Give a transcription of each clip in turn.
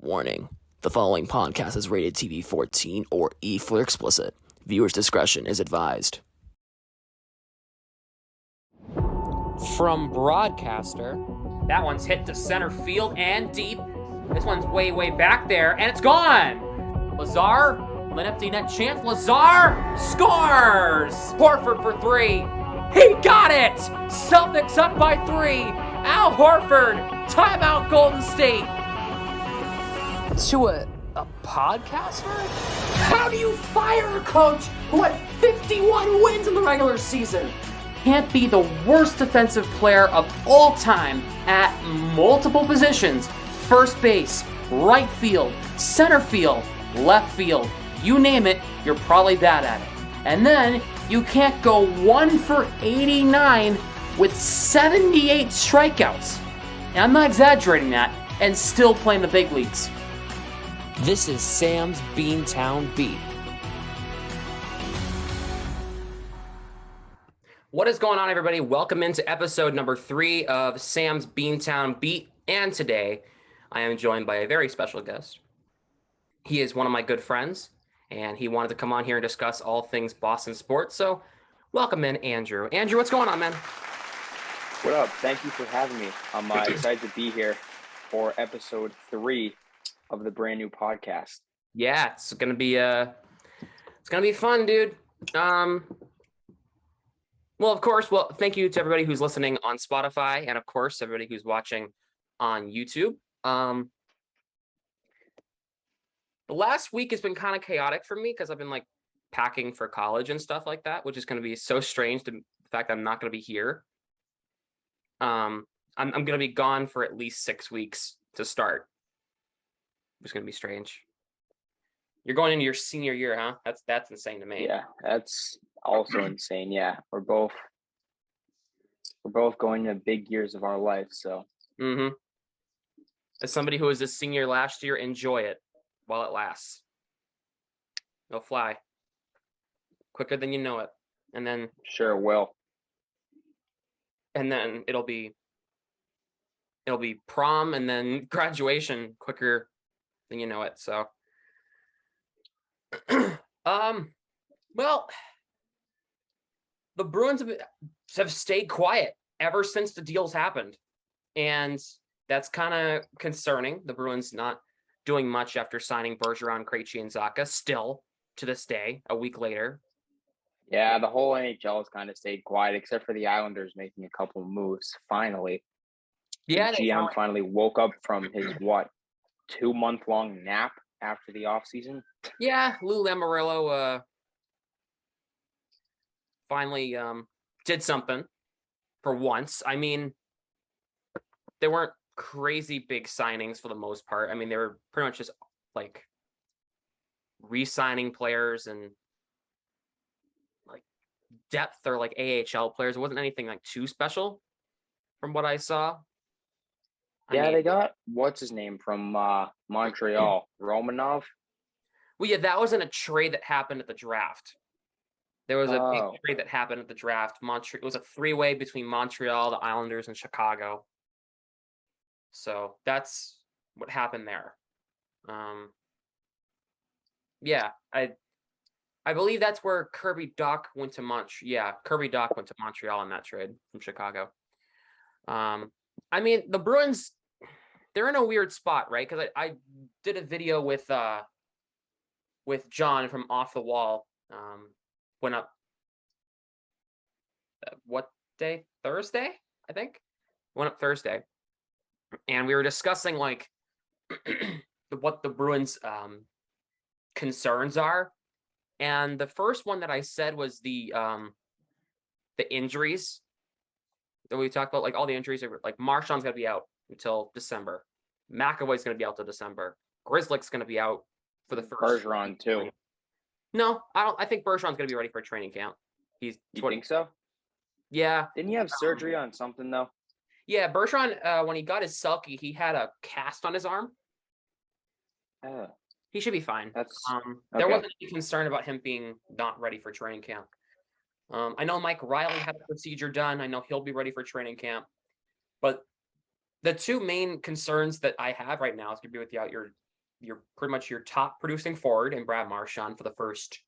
Warning: the following podcast is rated TV 14 or E for explicit. Viewers' discretion is advised. From broadcaster, that one's hit to center field and deep. This one's way back there, and it's gone. Lazar, an empty net chance. Lazar scores. Horford for 3. He got it. Celtics up by 3. Al Horford, timeout Golden State. To a podcaster? How do you fire a coach who had 51 wins in the regular season? Can't be the worst defensive player of all time at multiple positions. First base, right field, center field, left field. You name it, you're probably bad at it. And then you can't go 1 for 89 with 78 strikeouts. And I'm not exaggerating that, and still playing the big leagues. This is Sam's Beantown Beat. What is going on, everybody? Welcome into episode number 3 of Sam's Beantown Beat. And today, I am joined by a very special guest. He is one of my good friends, and he wanted to come on here and discuss all things Boston sports. So, welcome in, Andrew. Andrew, what's going on, man? What up? Thank you for having me. I'm excited to be here for episode 3 of the brand new podcast. Yeah, it's gonna be fun, dude. Well, of course, thank you to everybody who's listening on Spotify, and of course, everybody who's watching on YouTube. The last week has been kind of chaotic for me because I've been like packing for college and stuff like that, which is going to be so strange. The fact that I'm not going to be here. I'm going to be gone for at least 6 weeks to start. It's going to be strange. You're going into your senior year, huh? That's insane to me. Yeah, that's also insane. Yeah, we're both going into big years of our life. So, as somebody who was a senior last year, enjoy it while it lasts. It'll fly quicker than you know it, and then sure will. And then it'll be prom and then graduation quicker than you know it. So, well, the Bruins have stayed quiet ever since the deals happened, and that's kind of concerning. The Bruins not doing much after signing Bergeron, Krejci, and Zacha. Still to this day, a week later. Yeah, the whole NHL has kind of stayed quiet, except for the Islanders making a couple of moves. Finally, yeah, the GM finally woke up from his 2-month-long nap after the offseason. Yeah, Lou Lamoriello finally did something for once. I mean, they weren't crazy big signings for the most part. I mean, they were pretty much just like re-signing players and like depth or like AHL players. It wasn't anything like too special from what I saw. They got what's his name from Montreal, Romanov. Well, yeah, that wasn't a trade that happened at the draft. There was a big trade that happened at the draft. It was a 3-way between Montreal, the Islanders, and Chicago. So that's what happened there. Yeah, I believe that's where Kirby Dach went to Montreal. Yeah, Kirby Dach went to Montreal in that trade from Chicago. I mean, the Bruins, they're in a weird spot, right? Because I did a video with John from Off the Wall. Went up what day? Thursday, I think. Went up Thursday, and we were discussing like what the Bruins' concerns are. And the first one that I said was the injuries that we talked about. Like all the injuries are like Marchand's gonna be out until December. McAvoy's gonna be out till December. Grzelcyk's gonna be out for the first. Bergeron too. No, I don't. I think Bergeron's gonna be ready for a training camp. You think so? Yeah. Didn't he have surgery on something though? Yeah, Bergeron, when he got his Selkie, he had a cast on his arm. He should be fine. There wasn't any concern about him being not ready for training camp. I know Mike Riley had a procedure done. I know he'll be ready for training camp. But the two main concerns that I have right now is going to be without your pretty much your top producing forward in Brad Marchand for the first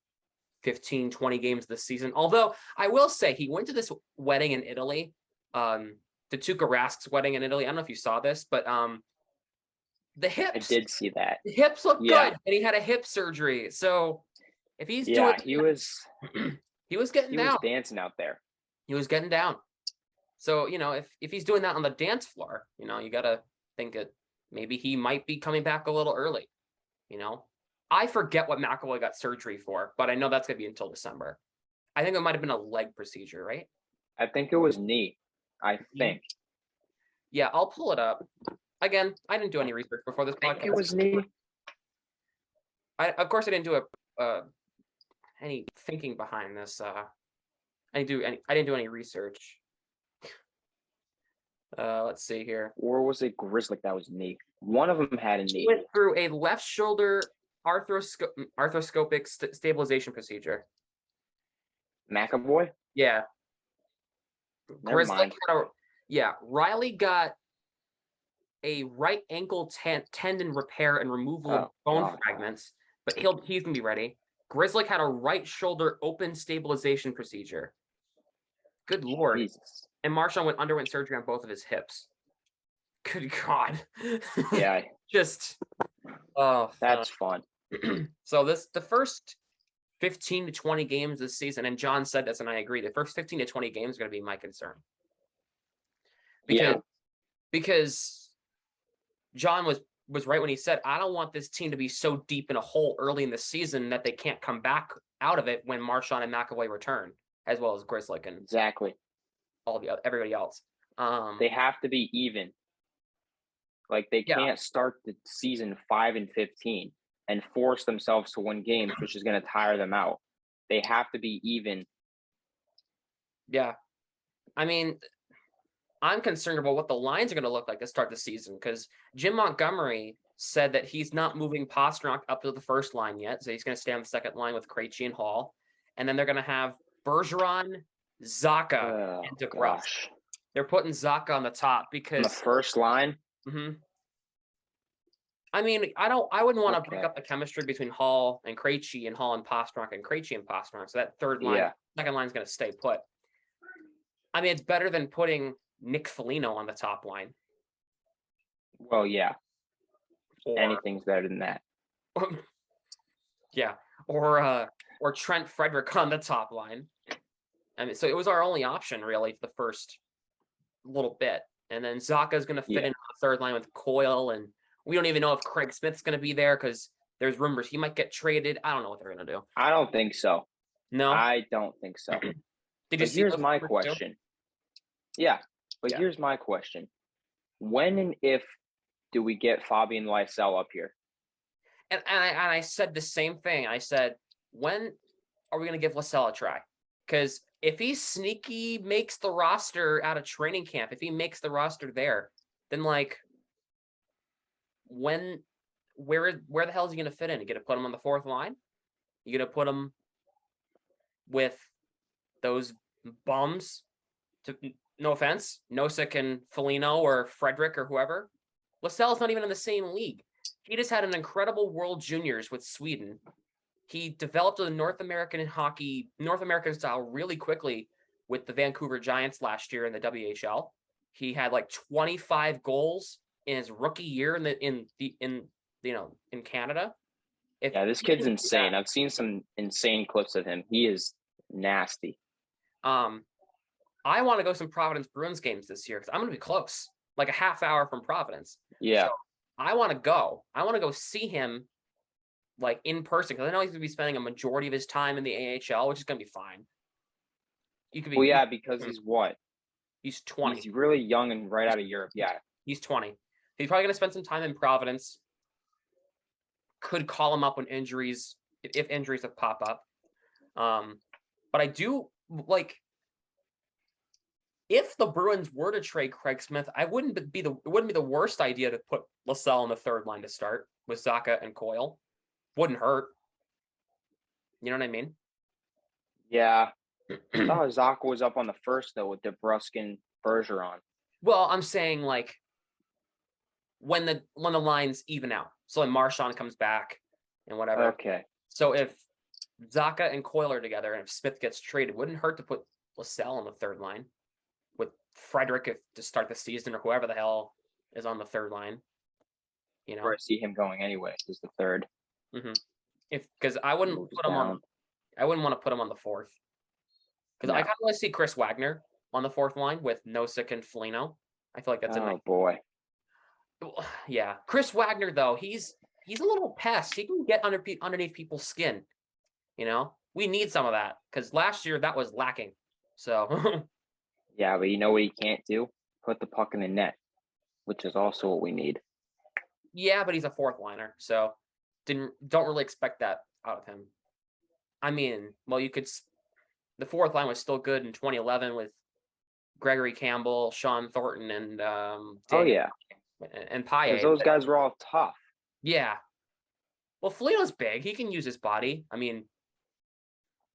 15, 20 games this season. Although I will say he went to this wedding in Italy, the Tuukka Rask's wedding in Italy. I don't know if you saw this, but the hips. I did see that. The hips look Yeah. good, and he had a hip surgery. So if he's Yeah, doing, he was he was getting down. dancing out there. He was getting down. So, if he's doing that on the dance floor, you got to think it. Maybe he might be coming back a little early. I forget what McAvoy got surgery for, but I know that's going to be until December. I think it might have been a leg procedure, right? I think it was knee. I think. Yeah, I'll pull it up. Again, I didn't do any research before this I podcast. think it was knee. Of course, I didn't do any thinking behind this. I didn't do any research. Let's see here. Or was it Grizzly that was knee? One of them had a knee. Went through a left shoulder arthroscopic stabilization procedure. McAvoy? Yeah. Never mind. Riley got a right ankle tendon repair and removal of bone fragments, but he's gonna be ready. Grizzly had a right shoulder open stabilization procedure. Good Lord. Jesus. And Marchand underwent surgery on both of his hips. Good God. Yeah. Just That's fun. So the first 15 to 20 games this season, and John said this, and I agree, the first 15 to 20 games are going to be my concern. Because John was right when he said, I don't want this team to be so deep in a hole early in the season that they can't come back out of it when Marchand and McAvoy return, as well as Grizzly and exactly everybody else. They have to be even. Like they can't start the season 5-15 and force themselves to win games, which is going to tire them out. They have to be even. Yeah. I mean, I'm concerned about what the lines are going to look like to start the season because Jim Montgomery said that he's not moving Pastrnak up to the first line yet. So he's going to stay on the second line with Krejci and Hall. And then they're going to have Bergeron, Zacha, and DeGrom. They're putting Zacha on the top because... On the first line? Mm-hmm. I mean, I wouldn't want to break up the chemistry between Hall and Krejci and Hall and Pastrnak and Krejci and Pastrnak. So that third line, second line is going to stay put. I mean, it's better than putting Nick Foligno on the top line. Well, yeah. Anything's better than that. Yeah. Or Trent Frederick on the top line. I mean, so it was our only option, really, for the first little bit. And then Zacha's going to fit in on the third line with Coyle, and we don't even know if Craig Smith's going to be there because there's rumors he might get traded. I don't know what they're going to do. I don't think so. No? I don't think so. Did you see here's my question. Yeah, but here's my question. When and if do we get Fabian Lysell up here? And I said the same thing. I said, when are we going to give Lysell a try? Because if he sneaky makes the roster out of training camp, if he makes the roster there, then like, where the hell is he going to fit in? You going to put him on the fourth line? You going to put him with those bums? No offense, Nosek and Foligno or Frederick or whoever. Lysell's not even in the same league. He just had an incredible World Juniors with Sweden. He developed a North American style really quickly with the Vancouver Giants last year in the WHL. He had like 25 goals in his rookie year in Canada. This kid's insane. I've seen some insane clips of him. He is nasty. I want to go some Providence Bruins games this year because I'm going to be close, like a half hour from Providence. Yeah. So I want to go. I want to go see him like in person because I know he's going to be spending a majority of his time in the AHL, which is going to be fine. Because he's what? He's 20. He's really young and right out of Europe. Yeah. He's 20. He's probably going to spend some time in Providence. Could call him up when injuries, if injuries have pop up. But I do like, if the Bruins were to trade Craig Smith, it wouldn't be the worst idea to put Lysell on the third line to start with Zacha and Coyle. Wouldn't hurt. You know what I mean? Yeah. I thought Zacha was up on the first though with DeBrusk and Bergeron. Well, I'm saying like when the lines even out. So when Marshawn comes back and whatever. Okay. So if Zaka and Coyle are together, and if Smith gets traded, it wouldn't hurt to put LaSalle on the third line with Frederick to start the season, or whoever the hell is on the third line. You know, Where I see him going anyway is the third. Mm-hmm. Because I wouldn't Moves put him down. on. I wouldn't want to put him on the fourth. Because I No. kind of want to see Chris Wagner on the fourth line with Nosek and Foligno. I feel like that's a nice. Oh boy. Yeah, Chris Wagner though, he's a little pest. He can get underneath people's skin. You know, we need some of that because last year that was lacking. So Yeah, but you know what he can't do? Put the puck in the net, which is also what we need. yeah, but he's a fourth liner, so don't really expect that out of him. I mean, well, the fourth line was still good in 2011 with Gregory Campbell, Sean Thornton, and Oh yeah, and Paye. because those guys were all tough. Yeah. Well, Foligno's big. He can use his body. I mean,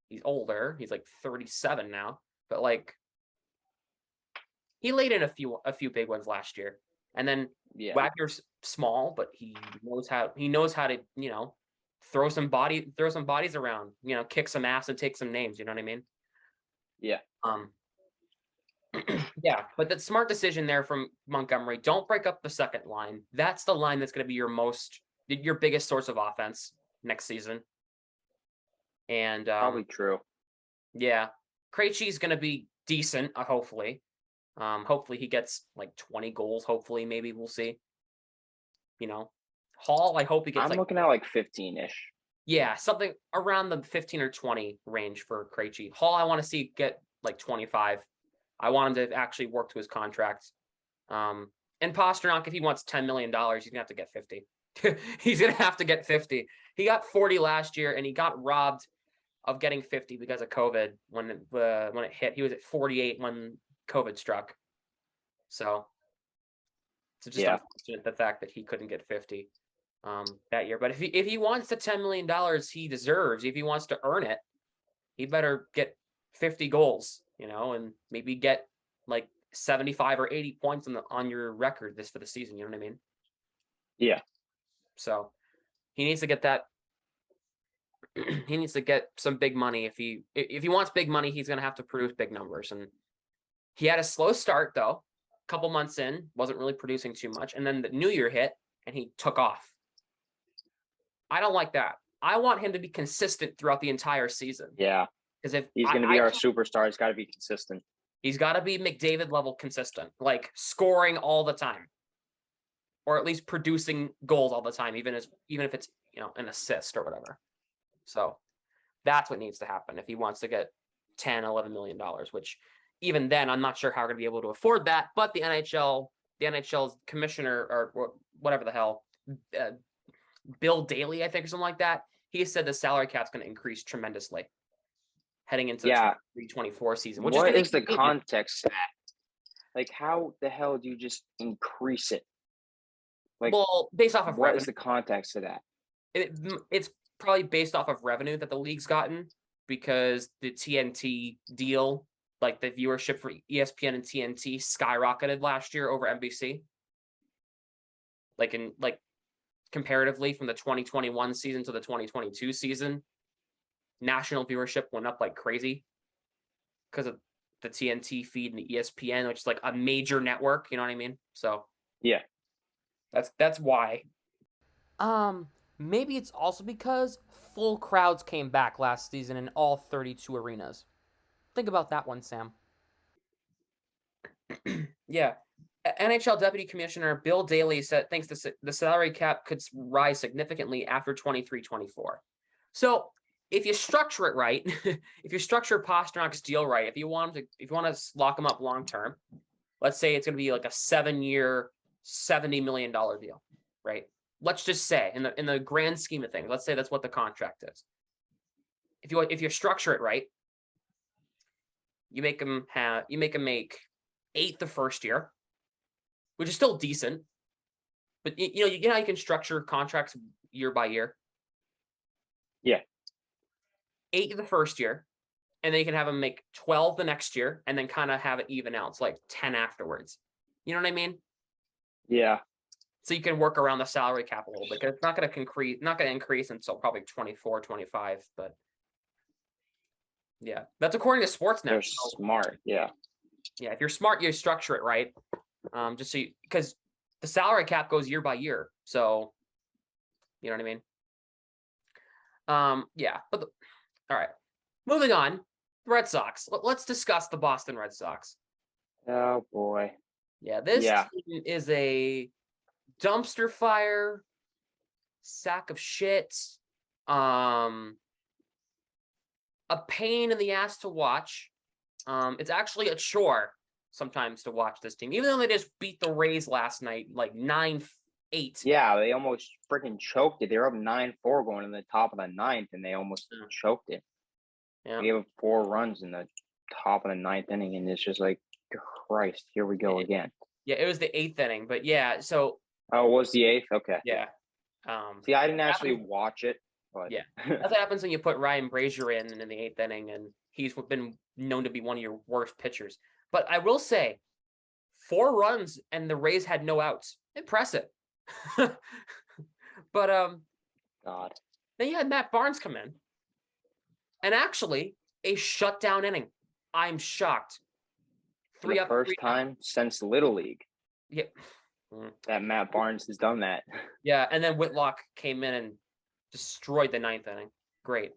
he's older. He's like 37 now, but like he laid in a few big ones last year. And then Yeah. Wagner's small, but he knows how to, throw some bodies around, kick some ass and take some names, you know what I mean? Yeah. Yeah, but that's smart decision there from Montgomery. Don't break up the second line. That's the line that's going to be your biggest source of offense next season. And Probably true. yeah, Krejci's going to be decent, hopefully. Hopefully he gets like 20 goals. Hopefully, maybe we'll see. Hall, I hope he gets. I'm looking at like 15-ish. Yeah, something around the 15 or 20 range for Krejci. Hall, I want to see get like 25. I want him to actually work to his contract. And Pasternak, if he wants $10 million, he's gonna have to get 50. He's gonna have to get 50. He got 40 last year, and he got robbed of getting 50 because of COVID when it hit. He was at 48 when COVID struck. So it's just unfortunate the fact that he couldn't get 50 that year. But if he wants the $10 million he deserves, if he wants to earn it, he better get 50 goals, and maybe get like 75 or 80 points on your record for the season. You know what I mean? Yeah. So he needs to get that. He needs to get some big money. If he wants big money, he's going to have to produce big numbers. And he had a slow start, though. A couple months in, wasn't really producing too much. And then the new year hit, and he took off. I don't like that. I want him to be consistent throughout the entire season. Yeah. Because if he's going to be our superstar, he's got to be consistent. He's got to be McDavid level consistent, like scoring all the time, or at least producing goals all the time, even if it's an assist or whatever. So that's what needs to happen if he wants to get $10-11 million, which even then I'm not sure how we're going to be able to afford that. But the NHL's commissioner or whatever the hell, Bill Daly, I think, or something like that, he said the salary cap's going to increase tremendously heading into the 2023-24 season. What is the context to that? Like, how the hell do you just increase it? Like, well, based off of what revenue. is the context to that? It's probably based off of revenue that the league's gotten because the TNT deal, like the viewership for ESPN and TNT, skyrocketed last year over NBC. Like comparatively from the 2021 season to the 2022 season, national viewership went up like crazy because of the TNT feed and the ESPN, which is like a major network. You know what I mean? So yeah, that's why. Maybe it's also because full crowds came back last season in all 32 arenas. Think about that one, Sam. Yeah. NHL Deputy Commissioner Bill Daly thinks the salary cap could rise significantly after 23-24. So if you structure it right, if you structure Pasternak's deal right, if you want to lock him up long term, let's say it's going to be like a 7-year, $70 million deal, right? Let's just say in the grand scheme of things, let's say that's what the contract is. If you structure it right, you make him make 8 the first year, which is still decent. But you know how you can structure contracts year by year. Yeah. 8 the first year, and then you can have him make 12 the next year, and then kind of have it even out. It's like 10 afterwards. You know what I mean? Yeah. So you can work around the salary cap a little bit. It's not going to increase until probably 24, 25. But yeah, that's according to Sportsnet. They're smart. Yeah. Yeah, if you're smart, you structure it right. Just so because the salary cap goes year by year. So you know what I mean? Yeah. But all right. Moving on. Red Sox. Let's discuss the Boston Red Sox. Oh boy. Yeah, this team is a dumpster fire, sack of shit, a pain in the ass to watch. It's actually a chore sometimes to watch this team, even though they just beat the Rays last night, like 9-8. Yeah, they almost freaking choked it. They were up 9-4 going in the top of the ninth, and they almost choked it. Yeah. We have 4 runs in the top of the ninth inning, and it's just like, Christ, here we go again. Yeah, it was the 8th inning, but yeah, so. Oh, it was the 8th? Okay. Yeah. See, I didn't actually watch it, but. Yeah, that's what happens when you put Ryan Brazier in the 8th inning, and he's been known to be one of your worst pitchers. But I will say, 4 runs and the Rays had no outs. Impressive. But God. then you had Matt Barnes come in, and actually a shutdown inning. I'm shocked. For the first time since Little League. Yeah. That Matt Barnes has done that. Yeah, and then Whitlock came in and destroyed the 9th inning. Great.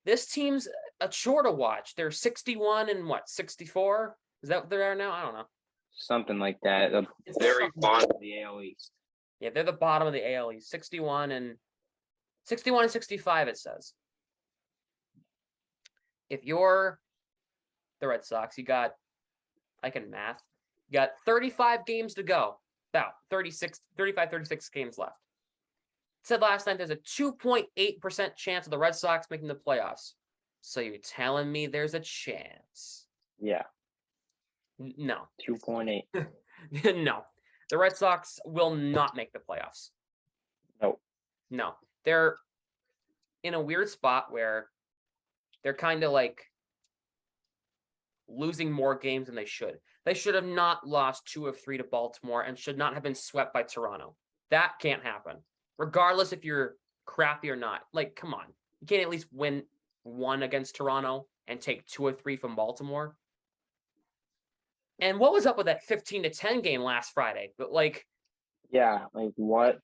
This team's a chore to watch. They're 61 and 64? Is that what they are now? I don't know. Something like that. The very bottom of the AL East. Yeah, they're the bottom of the AL East. 61 and 65, it says. If you're the Red Sox, I can math. You got 35 games to go. About 36 games left. It said last night there's a 2.8% chance of the Red Sox making the playoffs. So you're telling me there's a chance? Yeah. No. 2.8. No. The Red Sox will not make the playoffs. No. They're in a weird spot where they're kind of like losing more games than they should. They should have not lost 2 of 3 to Baltimore and should not have been swept by Toronto. That can't happen. Regardless if you're crappy or not. Like, come on. You can't at least win 1 against Toronto and take 2 of 3 from Baltimore. And what was up with that 15-10 game last Friday? But yeah, like what?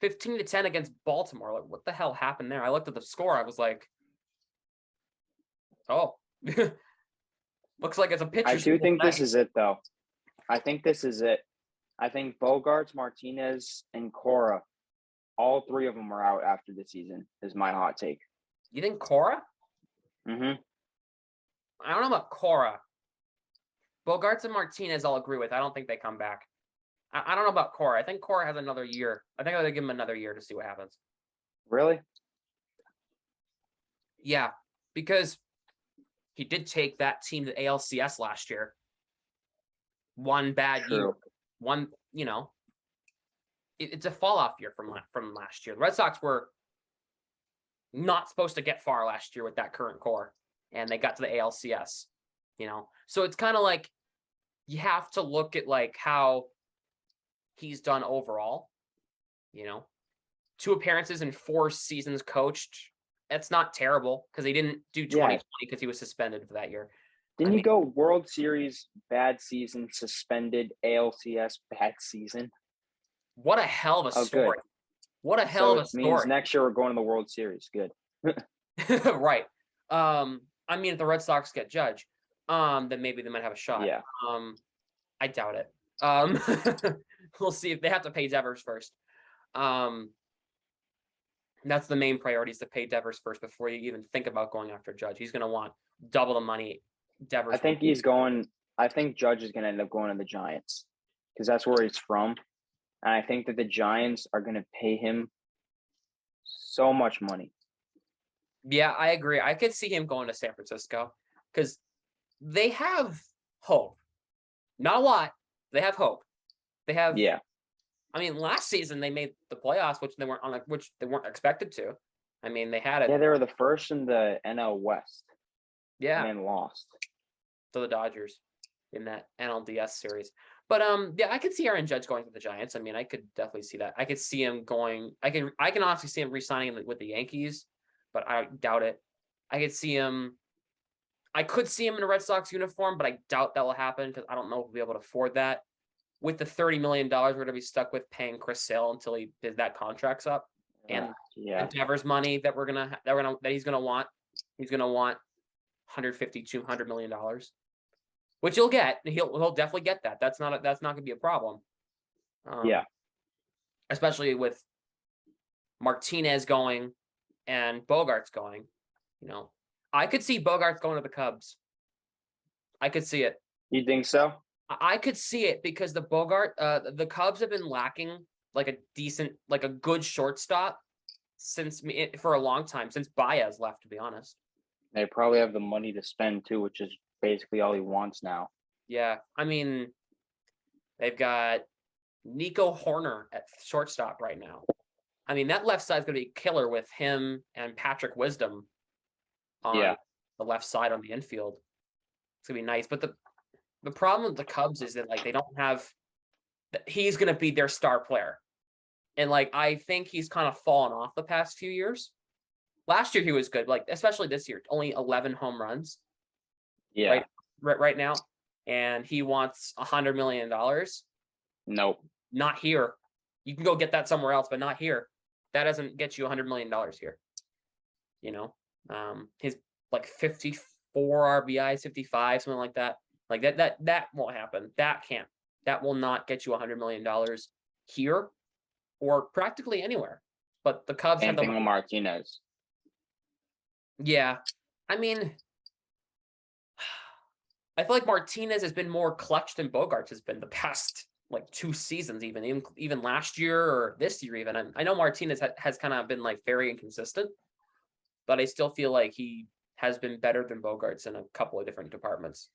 15-10 against Baltimore. Like, what the hell happened there? I looked at the score. I was like, oh, looks like it's a pitcher. I do think this is it, though. I think this is it. I think Bogarts, Martinez, and Cora, all 3 of them are out after the season, is my hot take. You think Cora? Mm-hmm. I don't know about Cora. Bogarts and Martinez I'll agree with. I don't think they come back. I don't know about Cora. I think Cora has another year. I think I'll give him another year to see what happens. Really? Yeah, because he did take that team to ALCS last year. One bad year. One, it's a fall-off year from last year. The Red Sox were not supposed to get far last year with that current core, and they got to the ALCS, So it's kind of like you have to look at how he's done overall, 2 appearances and 4 seasons coached. That's not terrible because he didn't do 2020 because he was suspended for that year. Didn't he go World Series, bad season, suspended, ALCS, bad season? What a hell of a story. Good. What a hell of a story. Means next year we're going to the World Series. Good. Right. If the Red Sox get Judge, then maybe they might have a shot. Yeah. I doubt it. We'll see if they have to pay Devers first. That's the main priority is to pay Devers first before you even think about going after Judge. He's going to want double the money Devers. I think Judge is going to end up going to the Giants because that's where he's from. And I think that the Giants are going to pay him so much money. Yeah, I agree. I could see him going to San Francisco because they have hope. Not a lot. They have hope. They have. Yeah. Last season they made the playoffs, which they weren't expected to. They had it. Yeah, they were the first in the NL West. Yeah. And then lost to the Dodgers. in that NLDS series. But yeah, I could see Aaron Judge going to the Giants. I mean, I could definitely see that. I could see him going. I can honestly see him re-signing with the Yankees, but I doubt it. I could see him. I could see him in a Red Sox uniform, but I doubt that will happen because I don't know if we'll be able to afford that. With the $30 million we're going to be stuck with paying Chris Sale until that contract's up, and the Devers money that he's gonna want. He's gonna want $150-200 million, which he'll get. He'll definitely get that. That's not gonna be a problem. Especially with Martinez going and Bogarts going. I could see Bogarts going to the Cubs. I could see it. You think so? I could see it because the Cubs have been lacking like a good shortstop for a long time, since Baez left, to be honest. They probably have the money to spend too, which is basically all he wants now. Yeah, I mean, they've got Nico Horner at shortstop right now. I mean, that left side's going to be killer with him and Patrick Wisdom on the left side on the infield. It's going to be nice, but the problem with the Cubs is that they don't have. He's going to be their star player, and I think he's kind of fallen off the past few years. Last year he was good, especially this year, only 11 home runs. Yeah, right now, and he wants $100 million. Nope, not here. You can go get that somewhere else, but not here. That doesn't get you $100 million here. His 54 RBIs, 55, something like that. That won't happen. That will not get you $100 million here or practically anywhere. But the Cubs have the Martinez. Yeah. I mean, I feel like Martinez has been more clutch than Bogarts has been the past 2 seasons, even last year or this year even. I know Martinez has kind of been very inconsistent, but I still feel like he has been better than Bogarts in a couple of different departments.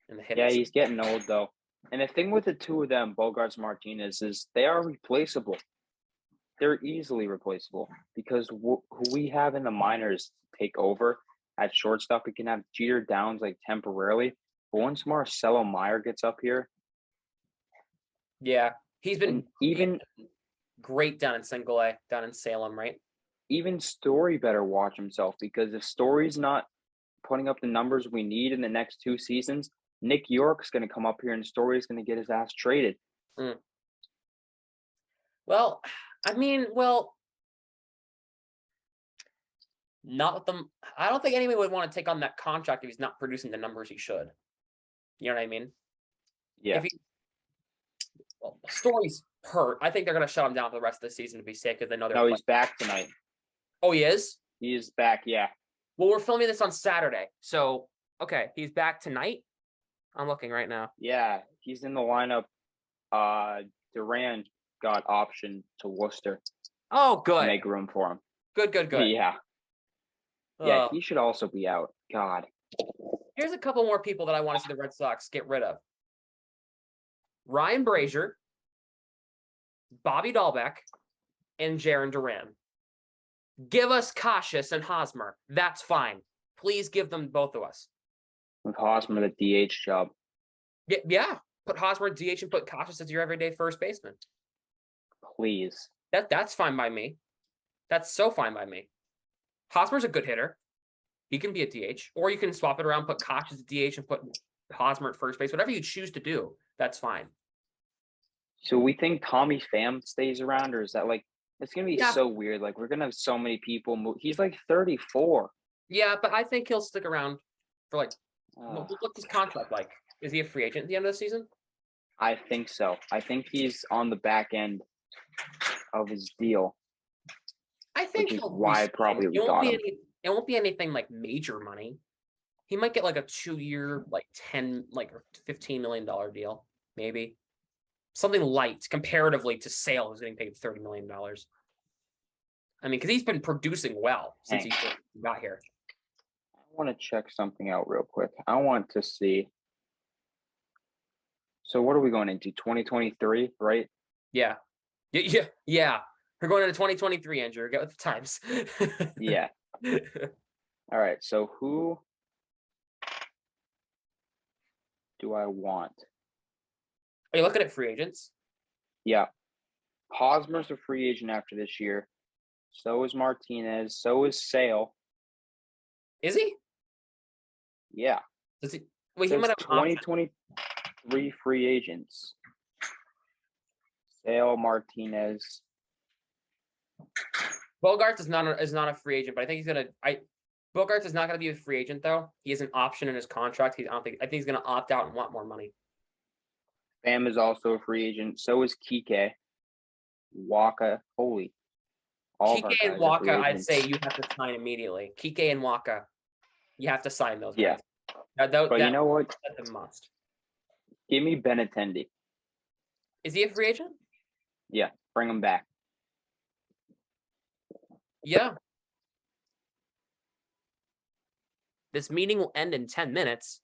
In the hitting. Yeah, he's getting old though. And the thing with the two of them, Bogarts, Martinez, is they are replaceable. They're easily replaceable because who we have in the minors take over at shortstop, we can have Jeter Downs temporarily. But once Marcelo Meyer gets up here, he's been even great down in Single A, down in Salem, right? Even Story better watch himself, because if Story's not putting up the numbers we need in the next 2 seasons, Nick York's going to come up here and Story's going to get his ass traded. Well, I mean, not with them. I don't think anyone would want to take on that contract if he's not producing the numbers he should. You know what I mean? Yeah. Story's hurt. I think they're going to shut him down for the rest of the season to be safe because they know they're. No, he's back tonight. Oh, he is? He is back, yeah. Well, we're filming this on Saturday. So, okay, he's back tonight? I'm looking right now. Yeah, he's in the lineup. Duran got optioned to Worcester. Oh, good. To make room for him. Good. Yeah. Yeah, he should also be out. God. Here's a couple more people that I want to see the Red Sox get rid of. Ryan Brazier, Bobby Dahlbeck, and Jarren Duran. Give us Cassius and Hosmer. That's fine. Please give them both of us. With Hosmer the DH job. Yeah. Put Hosmer at DH and put Cassius as your everyday first baseman. Please. That's fine by me. That's so fine by me. Hosmer's a good hitter. He can be a DH. Or you can swap it around, put Cassius at DH and put Hosmer at first base. Whatever you choose to do, that's fine. So we think Tommy Pham stays around, or is that it's going to be so weird. We're going to have so many people move. He's 34. Yeah, but I think he'll stick around for what's his contract like? Is he a free agent at the end of the season? I think so. I think he's on the back end of his deal. I think which is why probably we got him. It won't be anything major money. He might get a 2-year, $10, $15 million deal, maybe. Something light comparatively to Sale, who's getting paid $30 million. I mean, because he's been producing well since he got here. I want to check something out real quick. I want to see. So what are we going into? 2023, right? Yeah. We're going into 2023, Andrew. Get with the times. Yeah. All right. So who do I want? Are you looking at free agents? Yeah. Hosmer's a free agent after this year. So is Martinez. So is Sale. Is he? Yeah. Does he? Well, he There's might have an option. 2023 free agents. Sale, Martinez. Bogarts is not a free agent, but I think he's gonna. Bogarts is not gonna be a free agent though. He has an option in his contract. I think he's gonna opt out and want more money. Pham is also a free agent. So is Kike. Waka. Holy. All of our Kike and guys are free Waka, I'd agents. say you have to sign immediately. Kike and Waka, you have to sign those Yeah. guys. But you know what? That's a must. Give me Benintendi. Is he a free agent? Yeah. Bring him back. Yeah. This meeting will end in 10 minutes.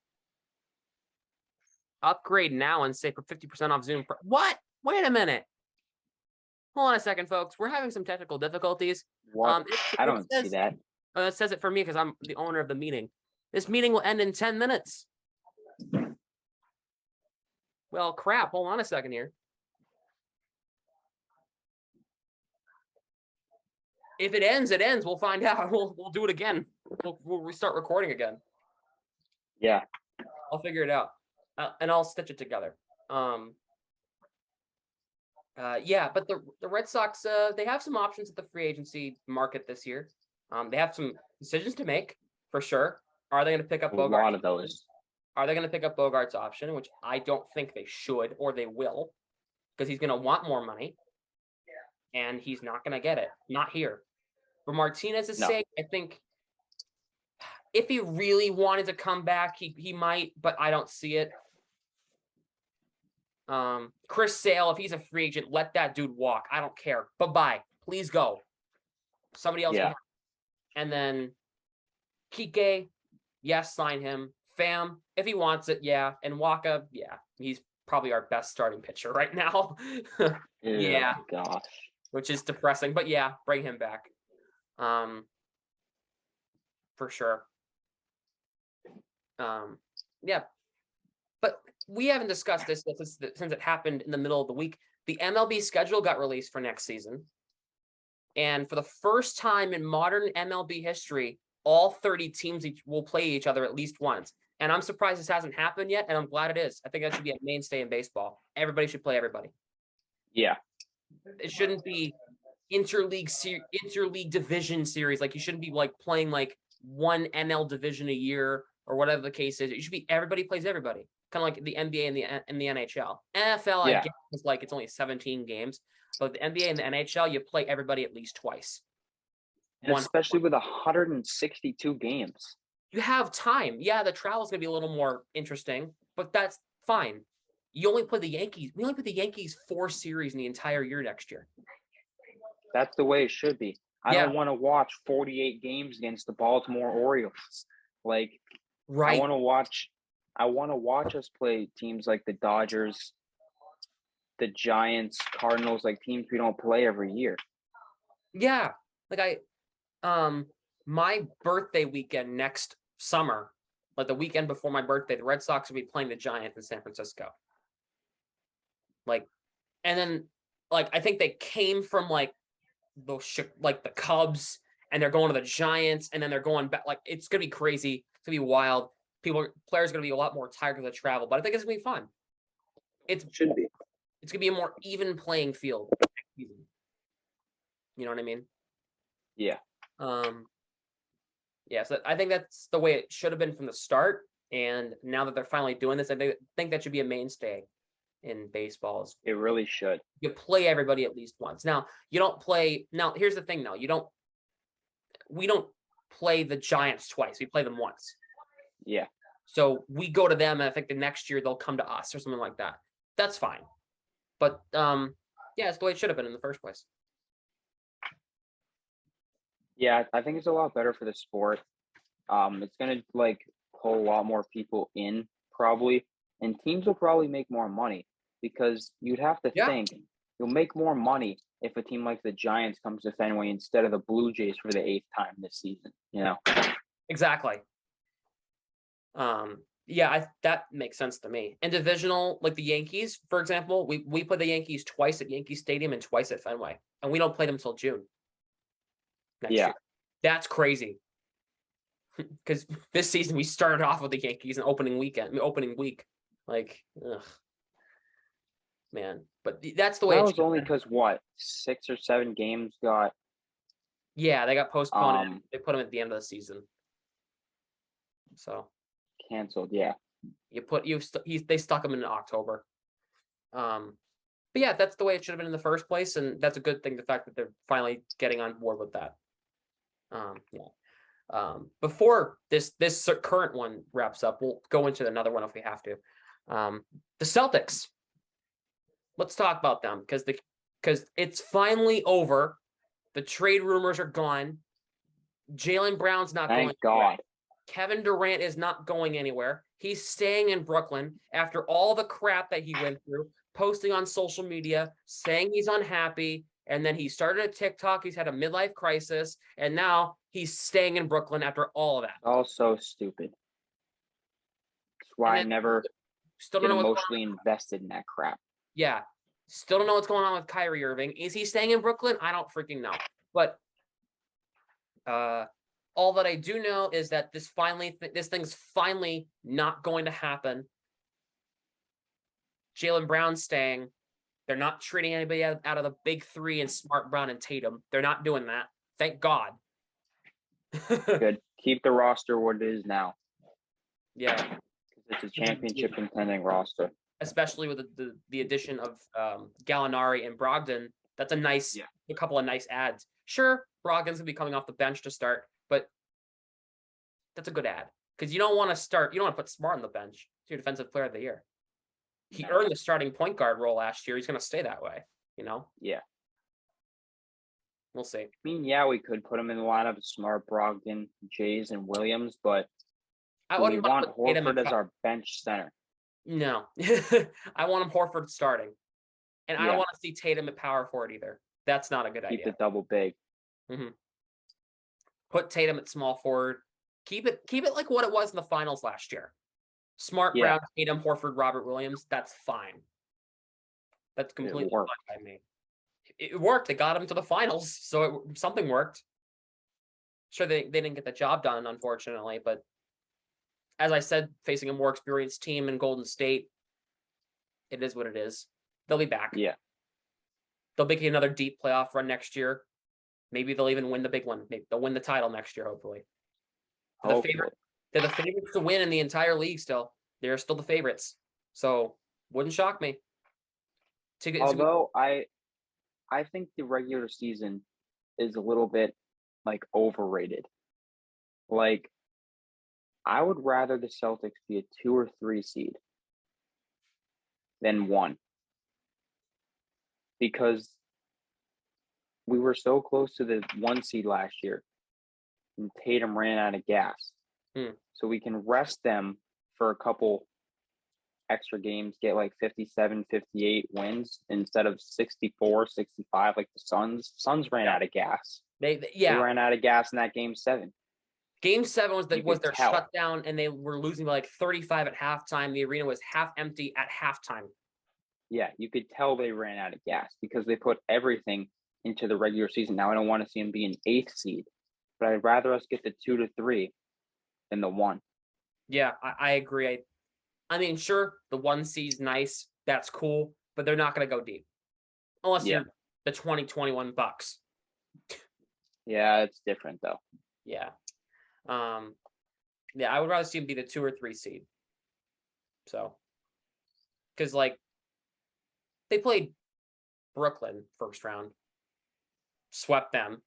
Upgrade now and save for 50% off Zoom. What? Wait a minute. Hold on a second, folks. We're having some technical difficulties. What? I don't see that. It says it for me because I'm the owner of the meeting. This meeting will end in 10 minutes. Well, crap. Hold on a second here. If it ends, it ends. We'll find out. We'll do it again. We'll restart recording again. Yeah. I'll figure it out. And I'll stitch it together. Yeah, but the Red Sox, they have some options at the free agency market this year. They have some decisions to make, for sure. Are they going to pick up Bogarts? A lot of those. Are they going to pick up Bogarts' option, which I don't think they should, or they will, because he's going to want more money, and he's not going to get it. Not here. For Martinez's sake, I think if he really wanted to come back, he might, but I don't see it. Chris Sale, if he's a free agent, let that dude walk. I don't care. Bye-bye. Please go. Somebody else. Yeah. And then Kike, yes, sign him. Pham, if he wants it, yeah. And Waka, yeah. He's probably our best starting pitcher right now. Yeah. Oh, gosh. Which is depressing. But yeah, bring him back. For sure. Yeah. But we haven't discussed this since it happened in the middle of the week. The MLB schedule got released for next season. And for the first time in modern MLB history, all 30 teams will play each other at least once. And I'm surprised this hasn't happened yet, and I'm glad it is. I think that should be a mainstay in baseball. Everybody should play everybody. Yeah. It shouldn't be interleague division series. Like, you shouldn't be like playing like one NL division a year or whatever the case is. It should be everybody plays everybody. Kind of like the NBA and the NHL. NFL, I guess, is like it's only 17 games. But the NBA and the NHL, you play everybody at least twice. And especially with 162 games. You have time. Yeah, the travel is going to be a little more interesting, but that's fine. You only play the Yankees. We only play the Yankees 4 series in the entire year next year. That's the way it should be. I don't want to watch 48 games against the Baltimore Orioles. Like, right. I want to watch us play teams like the Dodgers, the Giants, Cardinals, like teams we don't play every year. Yeah. Like my birthday weekend next summer, like the weekend before my birthday, the Red Sox will be playing the Giants in San Francisco. Like, and then like I think they came from like the Cubs, and they're going to the Giants, and then they're going back. Like, it's gonna be crazy. It's gonna be wild. Players are gonna be a lot more tired because of travel, but I think it's gonna be fun. It should be. It's gonna be a more even playing field. You know what I mean? Yeah. Yeah, so I think that's the way it should have been from the start. And now that they're finally doing this, I think that should be a mainstay in baseballs. It really should. You play everybody at least once. Now, you don't play. Now, here's the thing, though. We don't play the Giants twice. We play them once. Yeah. So we go to them, and I think the next year they'll come to us or something like that. That's fine. But, yeah, it's the way it should have been in the first place. Yeah, I think it's a lot better for the sport. It's going to, like, pull a lot more people in, probably. And teams will probably make more money because you'd have to think you'll make more money if a team like the Giants comes to Fenway instead of the Blue Jays for the 8th time this season, you know? Exactly. Yeah, that makes sense to me. And divisional, like the Yankees, for example, we play the Yankees twice at Yankee Stadium and twice at Fenway, and we don't play them until June next year. That's crazy. Because this season we started off with the Yankees in opening week. Like, ugh, man. But that's the way That it was should only be. because what 6 or 7 games got Yeah, they got postponed. They put them at the end of the season. So canceled. Yeah. they stuck him in October. But yeah, that's the way it should have been in the first place, and that's a good thing. The fact that they're finally getting on board with that. Before this current one wraps up, we'll go into another one if we have to. The Celtics. Let's talk about them because it's finally over. The trade rumors are gone. Jaylen Brown's not going. Thank God. Kevin Durant is not going anywhere. He's staying in Brooklyn after all the crap that he went through, posting on social media, saying he's unhappy. And then he started a TikTok. He's had a midlife crisis. And now he's staying in Brooklyn after all of that. All so stupid. That's why I never get emotionally invested in that crap. Yeah. Still don't know what's going on with Kyrie Irving. Is he staying in Brooklyn? I don't freaking know. But all that I do know is that this thing's finally not going to happen. Jaylen Brown's staying. They're not trading anybody out of the big three and Smart, Brown, and Tatum. They're not doing that. Thank God. Good. Keep the roster what it is now. Yeah. It's a championship contending roster. Especially with the addition of Gallinari and Brogdon. That's a couple of nice ads. Sure, Brogdon's going to be coming off the bench to start, but that's a good ad. Because you don't want to put Smart on the bench. It's your defensive player of the year. He earned the starting point guard role last year. He's going to stay that way, Yeah. We'll see. I mean, yeah, we could put him in the lineup of Smart, Brogdon, Jays, and Williams, but we want Horford as our bench center. No. I want him Horford starting. And I don't want to see Tatum at power forward either. That's not a good idea. Keep the double big. Mm-hmm. Put Tatum at small forward. Keep it like what it was in the finals last year. Smart, Brown, Tatum, Horford, Robert Williams. That's fine. That's completely fine by me. It worked. They got him to the finals, so something worked. Sure, they didn't get the job done, unfortunately, but as I said, facing a more experienced team in Golden State, it is what it is. They'll be back. Yeah. They'll make another deep playoff run next year. Maybe they'll even win the big one. Maybe they'll win the title next year, hopefully. They're the favorites to win in the entire league still. They're still the favorites. So, wouldn't shock me. Although I think the regular season is a little bit overrated. I would rather the Celtics be a 2 or 3 seed than 1. Because we were so close to the 1 seed last year and Tatum ran out of gas. So we can rest them for a couple extra games, get 57, 58 wins instead of 64, 65 like the Suns. Suns ran out of gas. They ran out of gas in that game 7. Game 7 was their shutdown, and they were losing by 35 at halftime. The arena was half empty at halftime. Yeah, you could tell they ran out of gas because they put everything into the regular season. Now I don't want to see them be an 8th seed, but I'd rather us get the 2 to 3 than the 1. Yeah, I agree. I mean, sure, the 1 seed's nice. That's cool, but they're not going to go deep unless you're the 2021 Bucks. Yeah, it's different though. Yeah. I would rather see them be the 2 or 3 seed. So, because they played Brooklyn first round, swept them,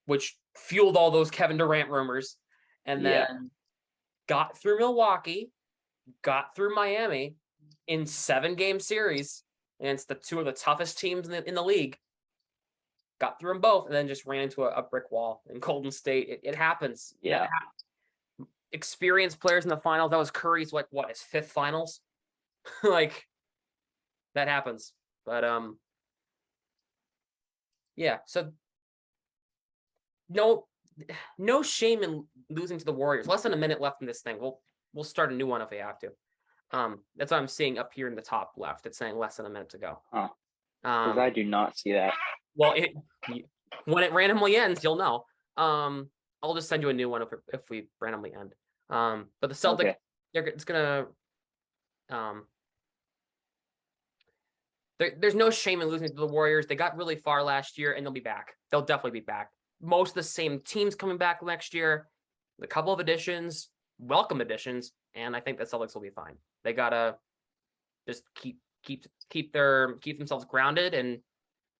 which fueled all those Kevin Durant rumors, and then got through Milwaukee, got through Miami in 7-game series against the 2 of the toughest teams in the league. Got through them both, and then just ran into a brick wall in Golden State. It happens. Yeah. Experienced players in the finals. That was Curry's his 5th finals. That happens. But so no shame in losing to the Warriors. Less than a minute left in this thing. we'll start a new one if we have to. That's what I'm seeing up here in the top left. It's saying less than a minute to go. Oh, because I do not see that. Well, when it randomly ends, you'll know. I'll just send you a new one if we randomly end. But the Celtics, it's gonna. There's no shame in losing to the Warriors. They got really far last year, and they'll be back. They'll definitely be back. Most of the same teams coming back next year. A couple of additions, welcome additions, and I think the Celtics will be fine. They gotta just keep themselves grounded and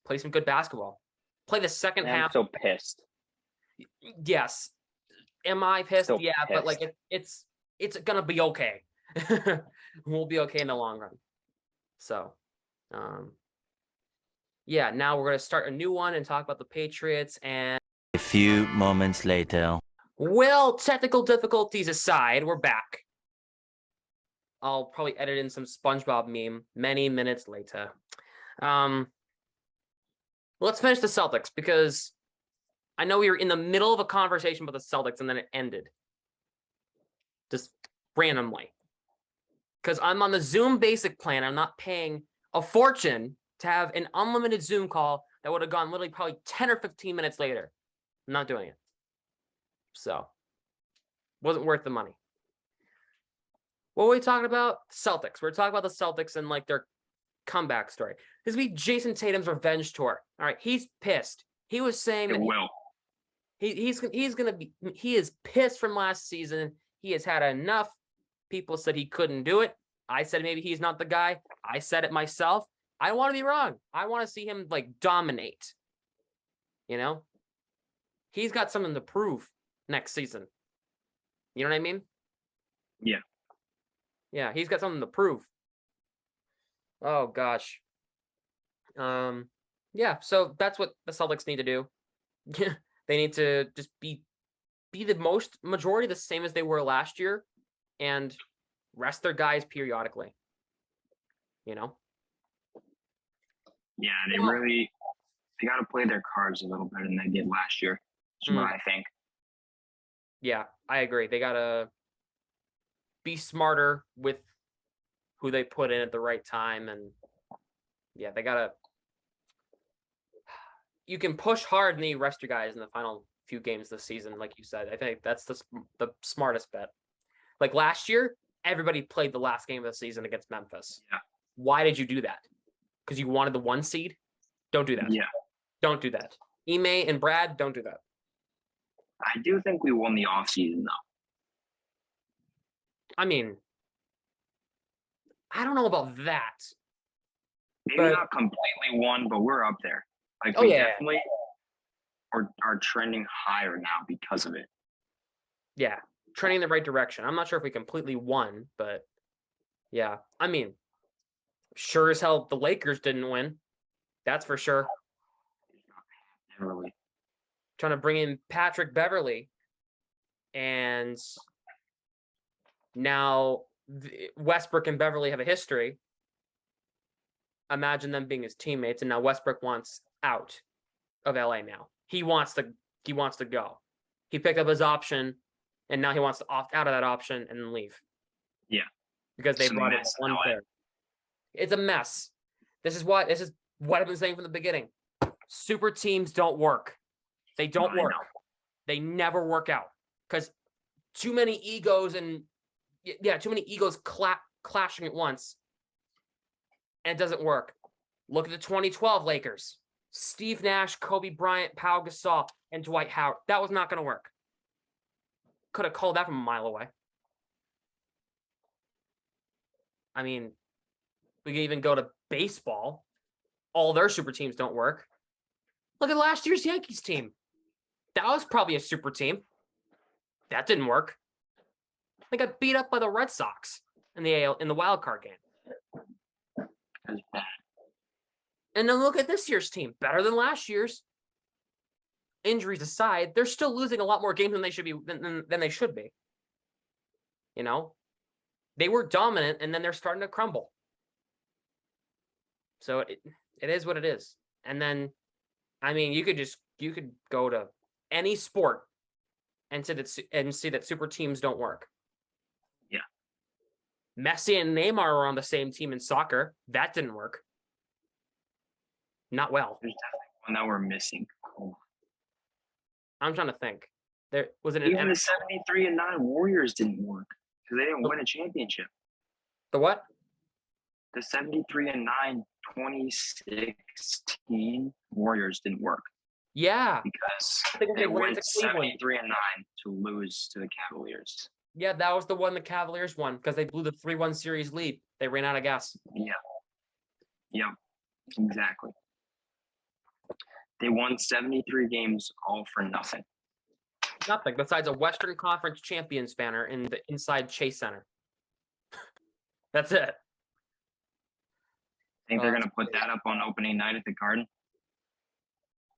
play some good basketball. Play the second half. I'm so pissed. Yes. Am I pissed? So yeah, pissed. But like it's gonna be okay. We'll be okay in the long run. So, yeah. Now we're gonna start a new one and talk about the Patriots. And a few moments later. Well, technical difficulties aside, we're back. I'll probably edit in some SpongeBob meme many minutes later. Let's finish the Celtics because I know we were in the middle of a conversation about the Celtics and then it ended. Just randomly. Because I'm on the Zoom basic plan. I'm not paying a fortune to have an unlimited Zoom call that would have gone literally probably 10 or 15 minutes later. I'm not doing it. So, wasn't worth the money. What were we talking about? Celtics. We're talking about the Celtics and like their comeback story. This will be Jason Tatum's revenge tour. All right, he's pissed. He was saying that he is pissed from last season. He has had enough. People said he couldn't do it. I said maybe he's not the guy. I said it myself. I want to be wrong. I want to see him like dominate. You know? He's got something to prove next season. You know what I mean? Yeah. Yeah, he's got something to prove. Oh gosh. Yeah, so that's what the Celtics need to do. They need to just be the majority the same as they were last year and rest their guys periodically. You know? Yeah, they got to play their cards a little better than they did last year. That's what I think. Yeah, I agree. They got to be smarter with who they put in at the right time. And yeah, they got to. You can push hard and then you rest your guys in the final few games this season, like you said. I think that's the smartest bet. Like last year, everybody played the last game of the season against Memphis. Yeah. Why did you do that? Because you wanted the 1 seed? Don't do that. Yeah. Don't do that. Ime and Brad, don't do that. I do think we won the offseason, though. I mean, I don't know about that. Maybe not completely won, but we're up there. Like, we definitely are trending higher now because of it. Yeah, trending in the right direction. I'm not sure if we completely won, but yeah. I mean, sure as hell the Lakers didn't win. That's for sure. Really. Trying to bring in Patrick Beverly, and now Westbrook and Beverly have a history. Imagine them being his teammates, and now Westbrook wants out of LA now. He wants to go. He picked up his option, and now he wants to opt out of that option and then leave. Yeah. Because they brought in one player. It's a mess. This is what I've been saying from the beginning. Super teams don't work. They don't work. They never work out because too many egos clashing at once, and it doesn't work. Look at the 2012 Lakers. Steve Nash, Kobe Bryant, Pau Gasol, and Dwight Howard. That was not going to work. Could have called that from a mile away. I mean, we can even go to baseball. All their super teams don't work. Look at last year's Yankees team. That was probably a super team. That didn't work. They got beat up by the Red Sox in the wild card game. And then look at this year's team. Better than last year's. Injuries aside, they're still losing a lot more games than they should be. Than they should be. You know, they were dominant, and then they're starting to crumble. So it is what it is. And then, I mean, you could go to any sport and see that super teams don't work. Yeah. Messi and Neymar were on the same team in soccer. That didn't work. Not well. There's definitely one that we're missing. Oh. I'm trying to think. There was it an Even the 73-9 Warriors didn't work because they didn't win a championship. the what? The 73-9 2016 Warriors didn't work Yeah. because I think they went went to Cleveland. 73-9 to lose to the Cavaliers. Yeah, that was the one the Cavaliers won because they blew the 3-1 series lead. They ran out of gas. Yeah, exactly. They won 73 games all for nothing. Nothing besides a Western Conference Champions banner in the inside Chase Center. That's it. Think they're gonna put that up on opening night at the Garden?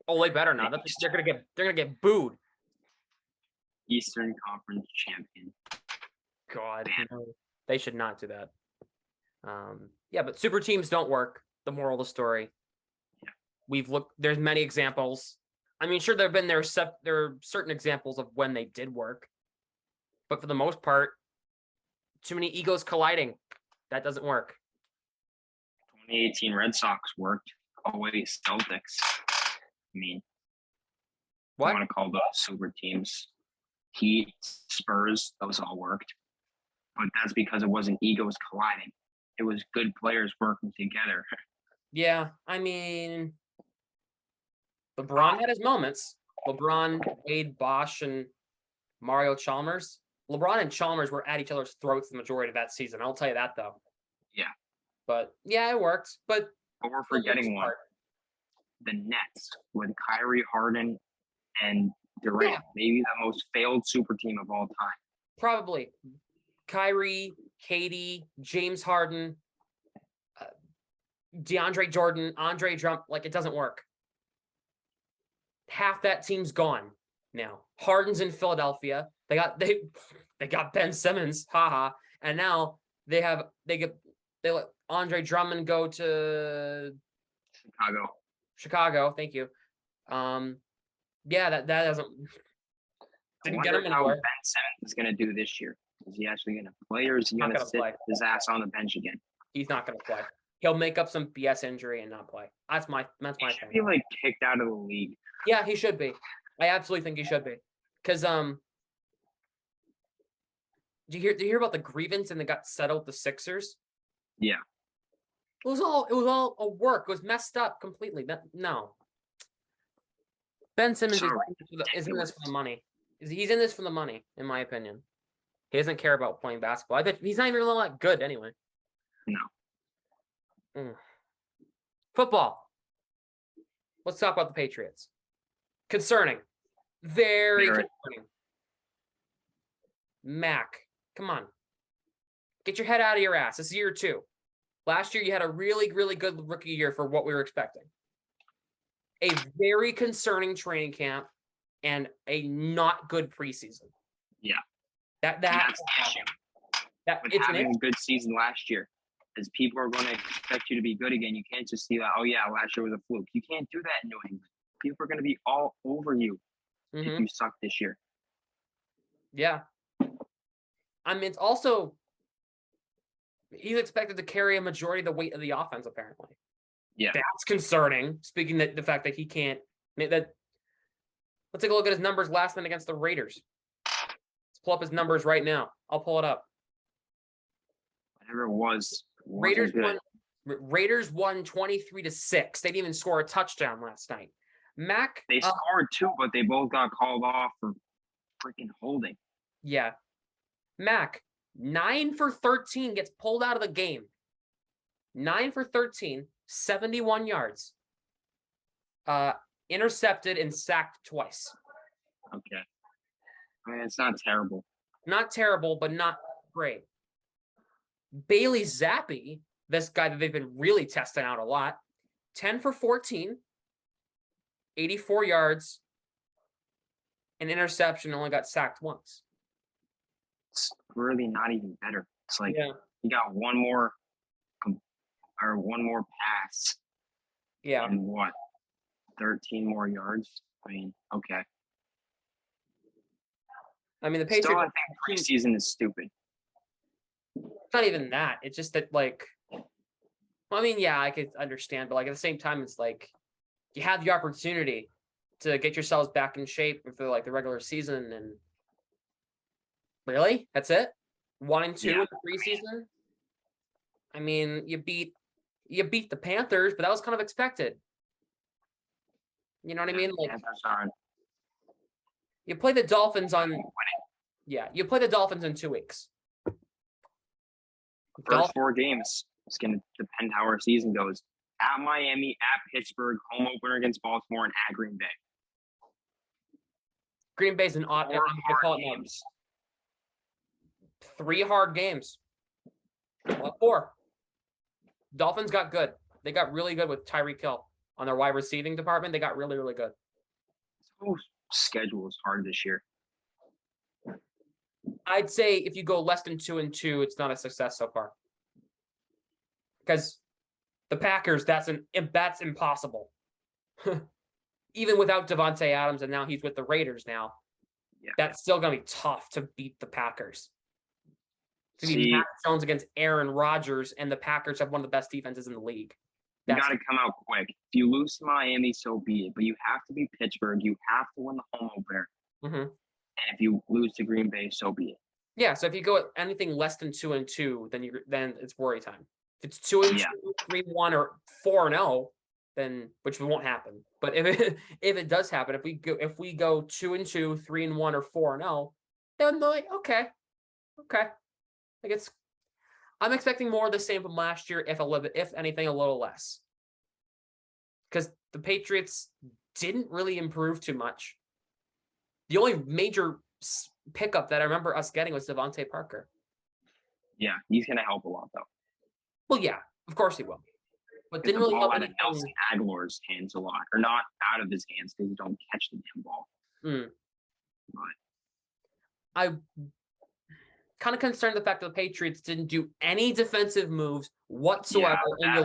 Oh, they better not. They're gonna get booed. Eastern Conference champion. God, they should not do that. Yeah, but super teams don't work. The moral of the story. Yeah. We've looked. There's many examples. I mean, sure, there are certain examples of when they did work, but for the most part, too many egos colliding. That doesn't work. 2018 Red Sox worked. Always Celtics. I mean, What? I want to call those super teams. Heat, Spurs, those all worked. But that's because it wasn't egos colliding. It was good players working together. Yeah, I mean, LeBron had his moments. LeBron, Wade, Bosch, and Mario Chalmers. LeBron and Chalmers were at each other's throats the majority of that season. I'll tell you that, though. Yeah. But, yeah, it worked. But we're forgetting one. The Nets with Kyrie, Harden, and Durant. Yeah. Maybe the most failed super team of all time. Probably. Kyrie, Katie, James Harden, DeAndre Jordan, Andre Drummond. Like, it doesn't work. Half that team's gone now. Harden's in Philadelphia. They got Ben Simmons, haha, and now they let Andre Drummond go to Chicago. Thank you. Yeah, that doesn't didn't get him anywhere. How Ben Simmons is going to do this year? Is he actually going to play, or is he going to sit his ass on the bench again? He's not going to play. He'll make up some BS injury and not play. That's my He should thing. be like kicked out of the league. Yeah, he should be. I absolutely think he should be. Because did you hear about the grievance and they got settled with the Sixers? Yeah. It was all a work. It was messed up completely. No. Ben Simmons is in this for the money. He's in this for the money, in my opinion. He doesn't care about playing basketball. I bet he's not even all that good anyway. No. Football. Let's talk about the Patriots. Concerning. Very concerning. Mac, come on. Get your head out of your ass. This is year 2. Last year, you had a really, really good rookie year for what we were expecting. A very concerning training camp and a not good preseason. Yeah. That's the issue. With having a good season last year, as people are going to expect you to be good again, you can't just see that, oh, yeah, last year was a fluke. You can't do that in New England. People are going to be all over you if you suck this year. Yeah. I mean, it's also, he's expected to carry a majority of the weight of the offense, apparently. Yeah. That's concerning, speaking that the fact that he can't. Let's take a look at his numbers last night against the Raiders. Let's pull up his numbers right now. I'll pull it up. Whatever it was. Raiders won 23-6. They didn't even score a touchdown last night. Mac. They scored 2, but they both got called off for freaking holding. Yeah. Mac, 9 for 13, gets pulled out of the game. 9 for 13, 71 yards. Intercepted and sacked twice. Okay. I mean, it's not terrible. Not terrible, but not great. Bailey Zappi, this guy that they've been really testing out a lot, 10 for 14, 84 yards, an interception, only got sacked once. It's really not even better. It's like you got one more pass. Yeah. And what? 13 more yards? I mean, okay. I mean, the Patriots. Still, I think preseason is stupid. not even that. It's just that, like, well, I mean, yeah, I could understand, but like at the same time, it's like you have the opportunity to get yourselves back in shape for like the regular season, and really, that's it. 1 and 2 in the preseason. I mean, you beat the Panthers, but that was kind of expected. You know what I mean? Like, Panthers aren't. you play the Dolphins you play the Dolphins in 2 weeks. First 4 games. It's going to depend how our season goes. At Miami, at Pittsburgh, home opener against Baltimore, and at Green Bay. Green Bay's an odd. 4 hard games. 3 hard games. 4. Dolphins got good. They got really good with Tyreek Hill on their wide receiving department. They got really, really good. So schedule is hard this year. I'd say if you go less than 2 and 2, it's not a success so far. Because the Packers, that's impossible. Even without Devontae Adams, and now he's with the Raiders now. Yeah. That's still going to be tough to beat the Packers. To be Matt Jones against Aaron Rodgers, and the Packers have one of the best defenses in the league. You got to come out quick. If you lose to Miami, so be it. But you have to beat Pittsburgh. You have to win the home opener. Mm-hmm. And if you lose to Green Bay, so be it. Yeah, so if you go at anything less than 2 and 2, then it's worry time. If it's 2 and 2, 3-1, or 4-0, then which won't happen. But if it does happen, if we go 2 and 2, 3-1, or 4-0, then they're like, okay. Like I'm expecting more of the same from last year, if anything, a little less. Because the Patriots didn't really improve too much. The only major pickup that I remember us getting was Devontae Parker. Yeah, he's going to help a lot, though. Well, yeah, of course he will. But Get didn't the really ball help out of anything. Nelson Aguilar's hands a lot. Or not out of his hands, because you don't catch the damn ball. But I'm kind of concerned the fact that the Patriots didn't do any defensive moves whatsoever, and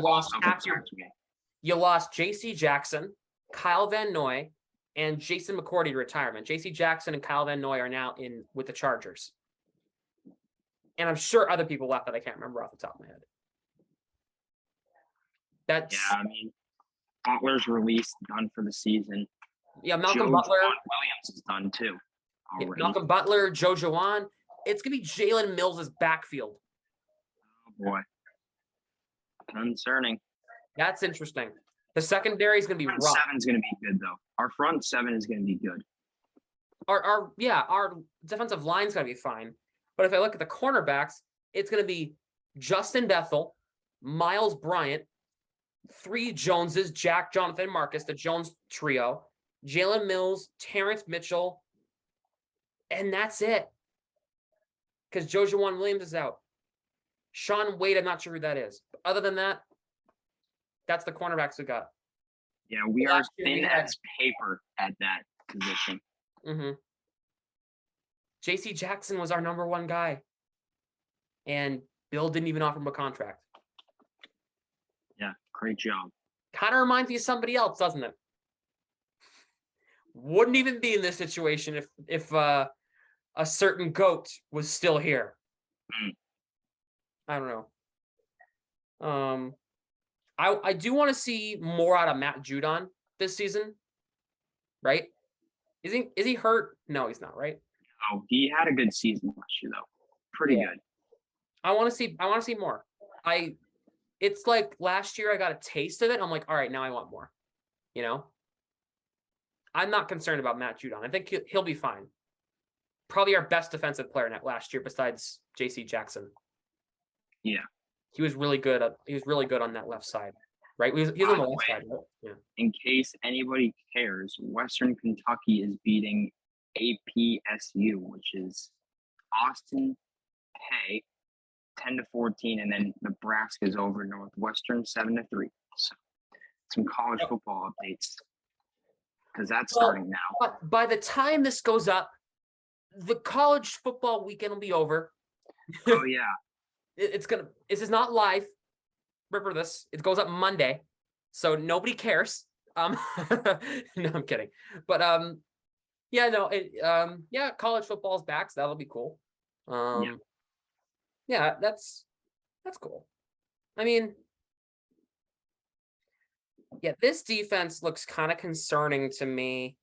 you lost J.C. Jackson, Kyle Van Noy, and Jason McCourty to retirement. J.C. Jackson and Kyle Van Noy are now in with the Chargers. And I'm sure other people left that I can't remember off the top of my head. I mean, Butler's release done for the season. Yeah, Malcolm Joe Butler. Williams is done too. Yeah, Malcolm Butler, Joe Juwan. It's going to be Jalen Mills' backfield. Oh, boy. Concerning. That's interesting. The secondary is going to be rough. Front 7 is going to be good, though. Our front 7 is going to be good. Our defensive line is going to be fine. But if I look at the cornerbacks, it's going to be Justin Bethel, Miles Bryant, 3 Joneses, Jack, Jonathan, Marcus, the Jones trio, Jalen Mills, Terrence Mitchell, and that's it. Because Joe Juwan Williams is out. Sean Wade, I'm not sure who that is. But other than that, that's the cornerbacks we got. Yeah, we are thin as paper at that position. Mm-hmm. J.C. Jackson was our number 1 guy. And Bill didn't even offer him a contract. Yeah, great job. Kind of reminds me of somebody else, doesn't it? Wouldn't even be in this situation if a certain GOAT was still here. I don't know. I do want to see more out of Matt Judon this season, right? Is he hurt? No, he's not, right? Oh, he had a good season last year, though. Pretty good. I want to see more. It's like last year I got a taste of it. I'm like, all right, now I want more. You know? I'm not concerned about Matt Judon. I think he'll be fine. Probably our best defensive player last year besides J.C. Jackson. Yeah. He was really good. He was really good on that left side, right? He was on the left side. Right? Yeah. In case anybody cares, Western Kentucky is beating APSU, which is Austin Pay, 10-14, and then Nebraska's over Northwestern 7-3. So some college football updates because that's starting now. But by the time this goes up, the college football weekend will be over. Oh yeah. This is not live. Remember this. It goes up Monday. So nobody cares. No, I'm kidding. But college football's back, so that'll be cool. That's That's cool. I mean, yeah, this defense looks kind of concerning to me.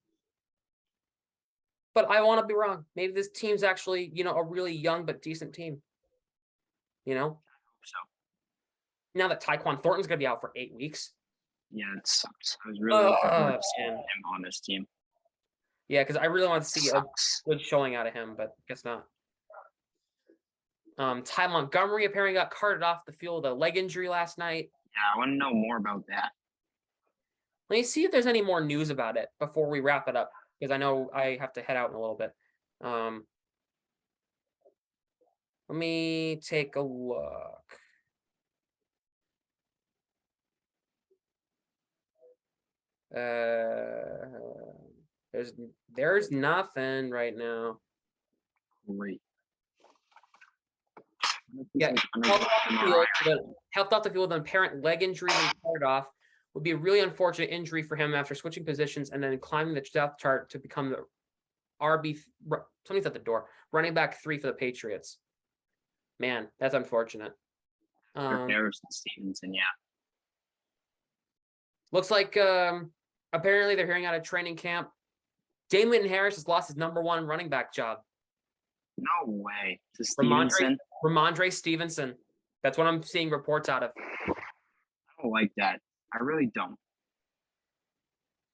But I want to be wrong. Maybe this team's actually, a really young but decent team. So Now that Tyquan Thornton's going to be out for 8 weeks. yeah, it sucks. I was really looking forward to seeing man. him on this team. Yeah, because I really want to see a Sucks. good showing out of him, but guess not. Ty Montgomery apparently got carted off the field with a leg injury last night. Yeah, I want to know more about that. Let me see if there's any more news about it before we wrap it up, because I know I have to head out in a little bit. Let me take a look. There's nothing right now. Great. Yeah, helped off the field with an apparent leg injury and carted off. Would be a really unfortunate injury for him after switching positions and then climbing the depth chart to become the RB. Somebody's at the door. Running back 3 for the Patriots. Man, that's unfortunate. Harrison Stevenson, yeah. Looks like apparently they're hearing out of training camp. Damon Harris has lost his #1 running back job. No way. To Stevenson? Ramondre Stevenson. That's what I'm seeing reports out of. I don't like that. I really don't.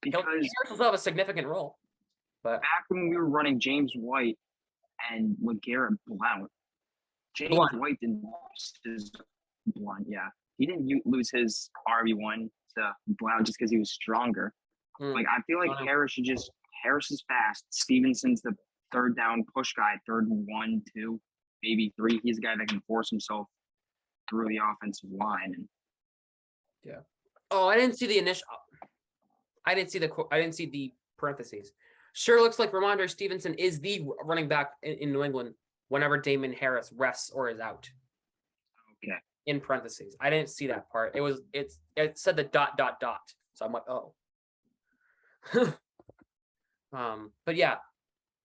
Because Harris will still have a significant role. But back when we were running James White and LeGarrette Blount, James White didn't lose his Blount, yeah. He didn't lose his RB1 to Blount just because he was stronger. Like, I feel like Harris is fast. Stevenson's the third down push guy, 3rd and 1, 2, maybe 3. He's the guy that can force himself through the offensive line. And yeah. Oh, I didn't see the initial. I didn't see the parentheses. Sure looks like Ramondre Stevenson is the running back in New England whenever Damon Harris rests or is out. Okay. In parentheses. I didn't see that part. It said the ... So I'm like, oh. But yeah,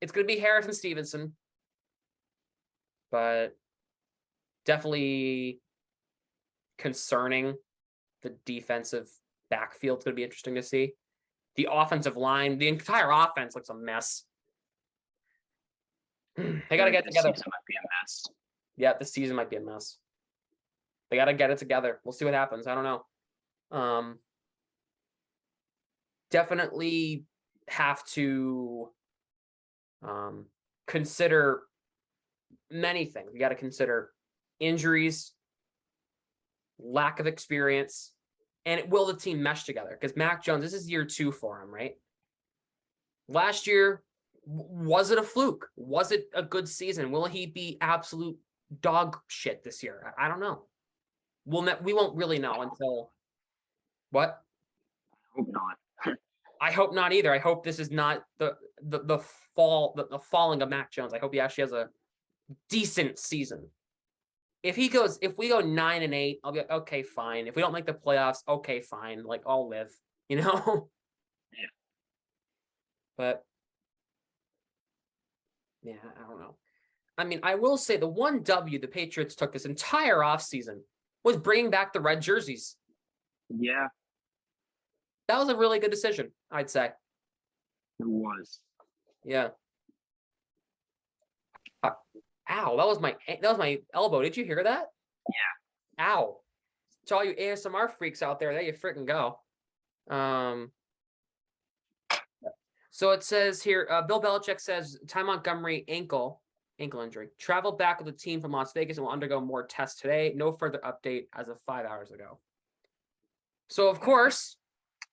it's gonna be Harris and Stevenson. But definitely concerning. The defensive backfield's gonna be interesting to see. The offensive line, the entire offense looks a mess. They got to get together. This season might be a mess. Yeah, this season might be a mess. They got to get it together. We'll see what happens. I don't know. Definitely have to consider many things. We got to consider injuries, lack of experience, and will the team mesh together? Because Mac Jones, this is year 2 for him, right? Last year, was it a fluke? Was it a good season? Will he be absolute dog shit this year? I don't know. We won't really know until what? I hope not. I hope not either. I hope this is not the falling of Mac Jones. I hope he actually has a decent season. If we go 9-8, I'll be like, okay, fine. If we don't make the playoffs, okay, fine. Like, I'll live, Yeah. But yeah, I don't know. I mean, I will say the one W the Patriots took this entire offseason was bringing back the red jerseys. Yeah. That was a really good decision, I'd say. It was. Yeah. Ow, that was my elbow. Did you hear that? Yeah. Ow. To all you ASMR freaks out there you freaking go. So it says here, Bill Belichick says Ty Montgomery ankle injury. Traveled back with the team from Las Vegas and will undergo more tests today. No further update as of 5 hours ago. So, of course,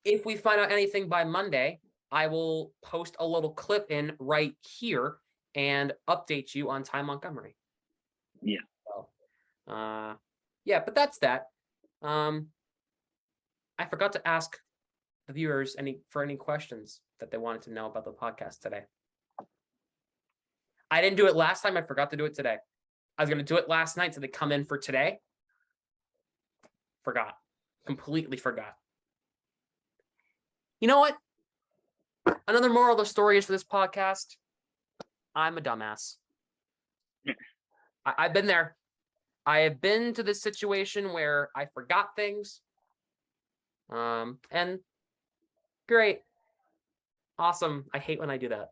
if we find out anything by Monday, I will post a little clip in right here and update you on Ty Montgomery. Yeah. So, yeah, but that's that. I forgot to ask the viewers any questions that they wanted to know about the podcast today. I didn't do it last time. I forgot to do it today. I was going to do it last night, so they come in for today. Forgot. Completely forgot. You know what? Another moral of the story is for this podcast. I'm a dumbass. I've been there. I have been to this situation where I forgot things. And great. Awesome. I hate when I do that.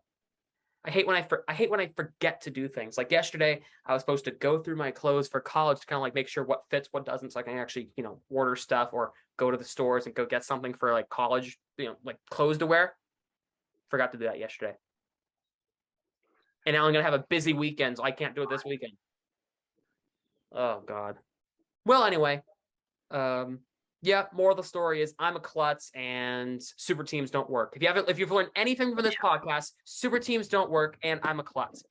I hate when I forget to do things. Like yesterday, I was supposed to go through my clothes for college to kind of like make sure what fits, what doesn't, so I can actually, order stuff or go to the stores and go get something for like college, like clothes to wear. Forgot to do that yesterday. And now I'm gonna have a busy weekend, so I can't do it this weekend. Oh God. Well, anyway, yeah. Moral of the story is I'm a klutz, and super teams don't work. If you've learned anything from this podcast, super teams don't work, and I'm a klutz.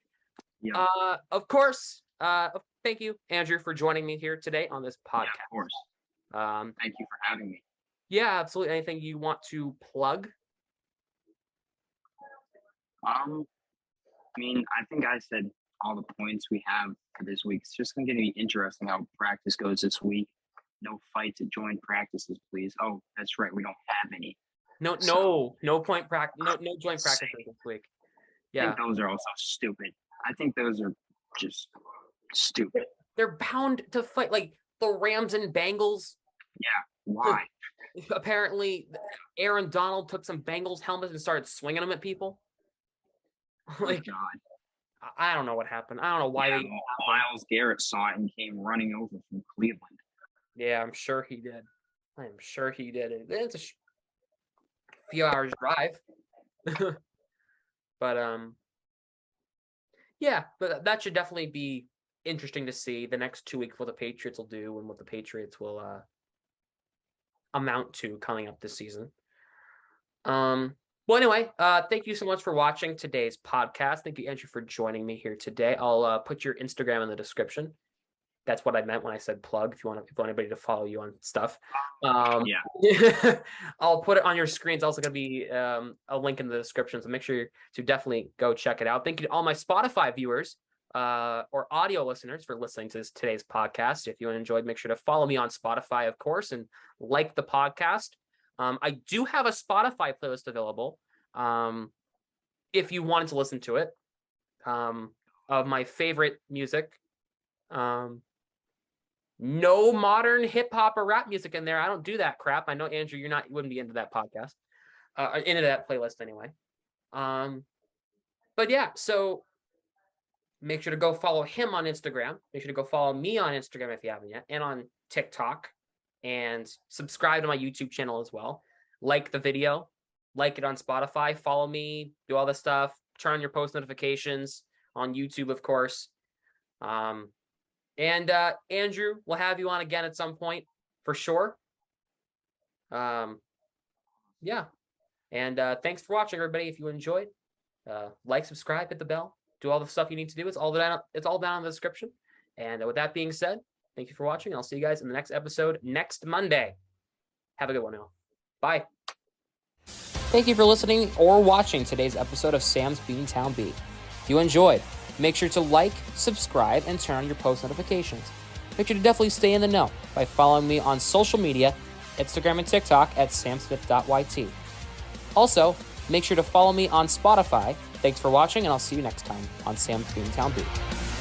Yeah. Of course. Thank you, Andrew, for joining me here today on this podcast. Yeah, of course. Thank you for having me. Yeah, absolutely. Anything you want to plug? I think I said all the points we have for this week. It's just going to be interesting how practice goes this week. No fights at joint practices, please. Oh, that's right. We don't have any. No joint practice. No joint practices this week. Yeah, I think those are also stupid. I think those are just stupid. They're bound to fight, like the Rams and Bengals. Yeah, why? Apparently, Aaron Donald took some Bengals helmets and started swinging them at people. Like, oh God. I don't know what happened. I don't know why. Myles Garrett saw it and came running over from Cleveland. Yeah, I'm sure he did. It's a few hours drive. But yeah, but that should definitely be interesting to see the next 2 weeks what the Patriots will do and what the Patriots will amount to coming up this season. Well, anyway, thank you so much for watching today's podcast. Thank you, Andrew, for joining me here today. I'll put your Instagram in the description. That's what I meant when I said plug. If you want anybody to follow you on stuff, Yeah, I'll put it on your screen. It's also going to be a link in the description, so make sure to definitely go check it out. Thank you to all my Spotify viewers or audio listeners for listening to today's podcast. If you enjoyed, make sure to follow me on Spotify, of course, and like the podcast. I do have a Spotify playlist available if you wanted to listen to it of my favorite music. No modern hip hop or rap music in there. I don't do that crap. I know, Andrew, you wouldn't be into that podcast, into that playlist anyway. But yeah, so make sure to go follow him on Instagram. Make sure to go follow me on Instagram if you haven't yet, and on TikTok, and subscribe to my YouTube channel as well. Like the video, like it on Spotify, follow me, do all this stuff, turn on your post notifications on YouTube, of course. And Andrew, we'll have you on again at some point for sure. Yeah. And thanks for watching, everybody. If you enjoyed, like, subscribe, hit the bell, do all the stuff you need to do. It's all down in the description. And with that being said, thank you for watching. I'll see you guys in the next episode next Monday. Have a good one now. Bye. Thank you for listening or watching today's episode of Sam's Beantown Beat. If you enjoyed, make sure to like, subscribe, and turn on your post notifications. Make sure to definitely stay in the know by following me on social media, Instagram and TikTok at samsmith.yt. Also, make sure to follow me on Spotify. Thanks for watching, and I'll see you next time on Sam's Beantown Beat.